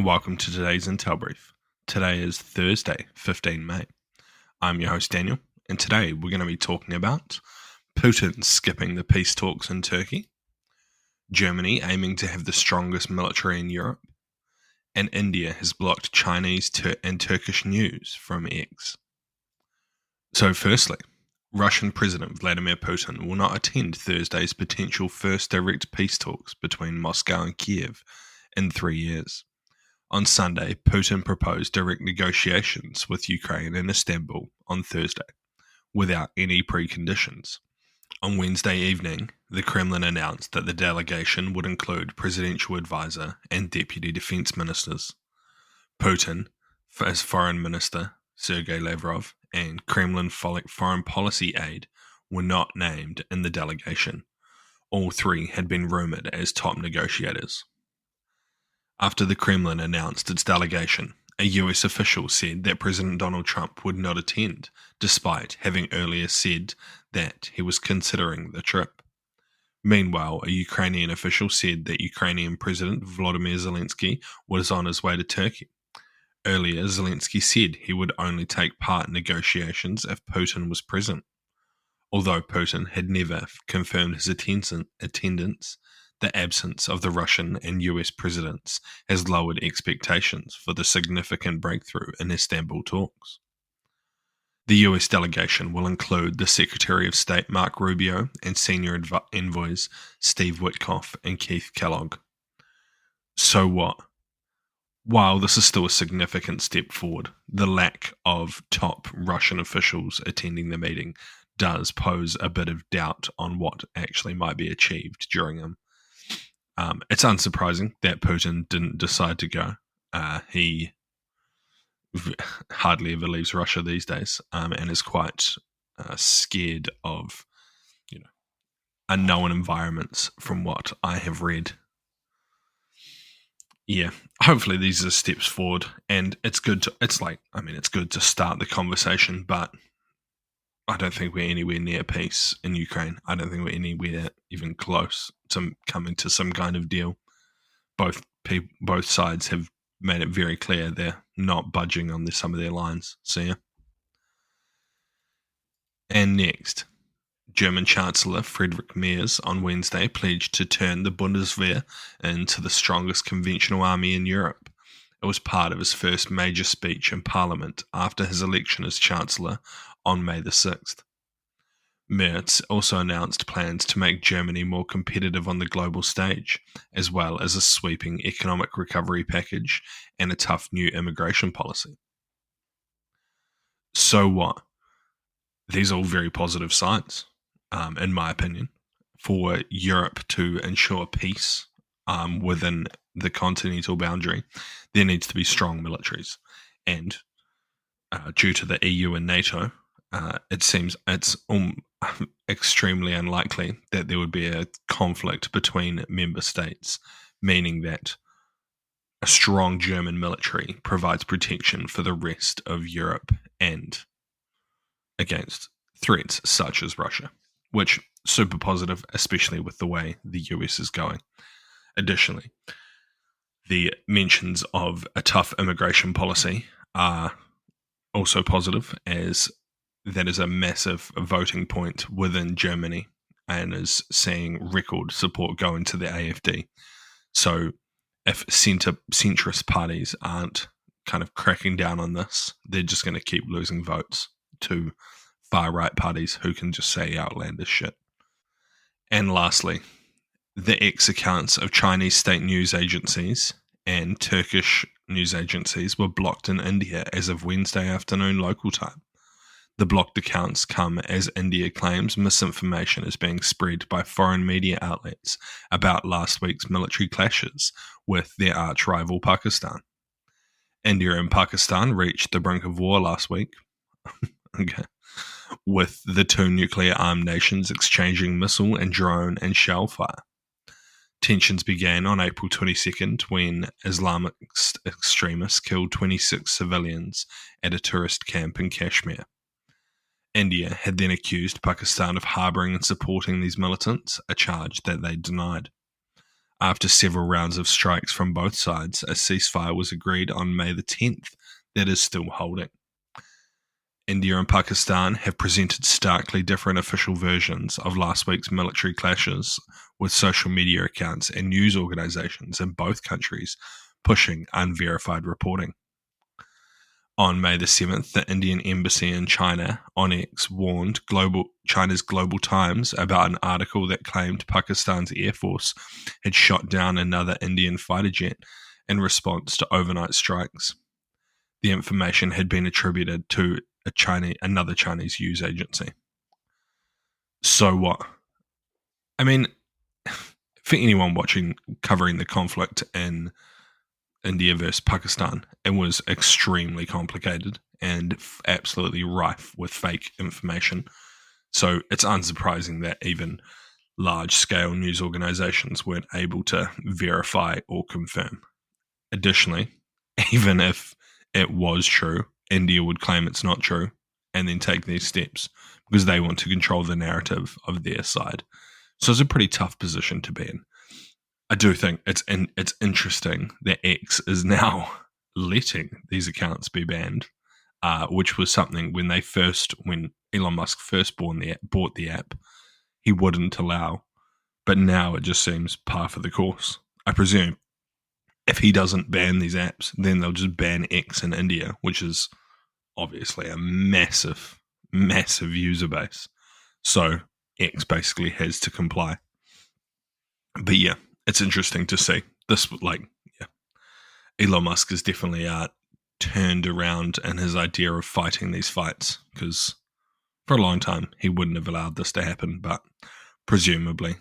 and welcome to today's Intel Brief. Today is Thursday, 15 May. I'm your host Daniel, and today we're going to be talking about Putin skipping the peace talks in Turkey, Germany aiming to have the strongest military in Europe, and India has blocked Chinese and Turkish news from X. So firstly, Russian President Vladimir Putin will not attend Thursday's potential first direct peace talks between Moscow and Kiev in 3 years. On Sunday, Putin proposed direct negotiations with Ukraine and Istanbul on Thursday, without any preconditions. On Wednesday evening, the Kremlin announced that the delegation would include presidential advisor and deputy defense ministers. Putin, as foreign minister, Sergei Lavrov, and Kremlin foreign policy aide were not named in the delegation. All three had been rumored as top negotiators. After the Kremlin announced its delegation, a US official said that President Donald Trump would not attend, despite having earlier said that he was considering the trip. Meanwhile, a Ukrainian official said that Ukrainian President Volodymyr Zelensky was on his way to Turkey. Earlier, Zelensky said he would only take part in negotiations if Putin was present. Although Putin had never confirmed his attendance, the absence of the Russian and US presidents has lowered expectations for the significant breakthrough in Istanbul talks. The US delegation will include the Secretary of State Mark Rubio and senior envoys Steve Witkoff and Keith Kellogg. So what? While this is still a significant step forward, the lack of top Russian officials attending the meeting does pose a bit of doubt on what actually might be achieved during them. It's unsurprising that Putin didn't decide to go. He hardly ever leaves Russia these days, and is quite scared of, unknown environments from what I have read. Yeah, hopefully these are steps forward, and it's good to start the conversation, but I don't think we're anywhere near peace in Ukraine. I don't think we're anywhere even close to coming to some kind of deal. Both sides have made it very clear they're not budging on some of their lines. So yeah. And next, German Chancellor Friedrich Merz on Wednesday pledged to turn the Bundeswehr into the strongest conventional army in Europe. It was part of his first major speech in Parliament after his election as Chancellor on May the 6th. Merz also announced plans to make Germany more competitive on the global stage, as well as a sweeping economic recovery package and a tough new immigration policy. So what? These are all very positive signs, in my opinion, for Europe to ensure peace within the continental boundary. There needs to be strong militaries, and due to the EU and NATO, it seems it's extremely unlikely that there would be a conflict between member states, meaning that a strong German military provides protection for the rest of Europe and against threats such as Russia, which is super positive, especially with the way the US is going. Additionally, the mentions of a tough immigration policy are also positive, as that is a massive voting point within Germany and is seeing record support go into the AfD. So if centrist parties aren't kind of cracking down on this, they're just going to keep losing votes to far-right parties who can just say outlandish shit. And lastly, the X accounts of Chinese state news agencies and Turkish news agencies were blocked in India as of Wednesday afternoon local time. The blocked accounts come as India claims misinformation is being spread by foreign media outlets about last week's military clashes with their arch-rival Pakistan. India and Pakistan reached the brink of war last week, with the two nuclear-armed nations exchanging missile and drone and shell fire. Tensions began on April 22nd when Islamic extremists killed 26 civilians at a tourist camp in Kashmir. India had then accused Pakistan of harbouring and supporting these militants, a charge that they denied. After several rounds of strikes from both sides, a ceasefire was agreed on May the 10th that is still holding. India and Pakistan have presented starkly different official versions of last week's military clashes, with social media accounts and news organizations in both countries pushing unverified reporting. On May the 7th, the Indian embassy in China on X warned China's Global Times about an article that claimed Pakistan's Air Force had shot down another Indian fighter jet in response to overnight strikes. The information had been attributed to another Chinese news agency. So what? I mean, for anyone covering the conflict in India versus Pakistan, it was extremely complicated and absolutely rife with fake information. So it's unsurprising that even large-scale news organizations weren't able to verify or confirm. Additionally, even if it was true, India would claim it's not true and then take these steps because they want to control the narrative of their side. So it's a pretty tough position to be in. I do think it's interesting that X is now letting these accounts be banned, which was something when Elon Musk first bought the app, he wouldn't allow. But now it just seems par for the course. I presume if he doesn't ban these apps, then they'll just ban X in India, which is obviously a massive, massive user base. So X basically has to comply. But yeah, it's interesting to see this. Elon Musk has definitely turned around in his idea of fighting these fights, because for a long time he wouldn't have allowed this to happen. But presumably,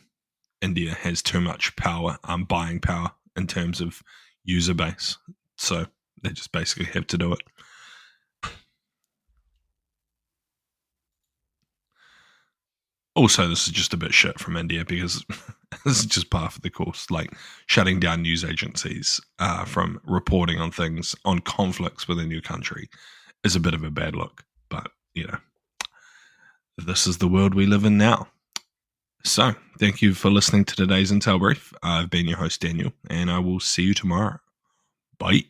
India has too much power, buying power in terms of user base, so they just basically have to do it. Also, this is just a bit shit from India because this is just par for the course. Like, shutting down news agencies from reporting on things, on conflicts within your country, is a bit of a bad look. But, this is the world we live in now. So, thank you for listening to today's Intel Brief. I've been your host, Daniel, and I will see you tomorrow. Bye.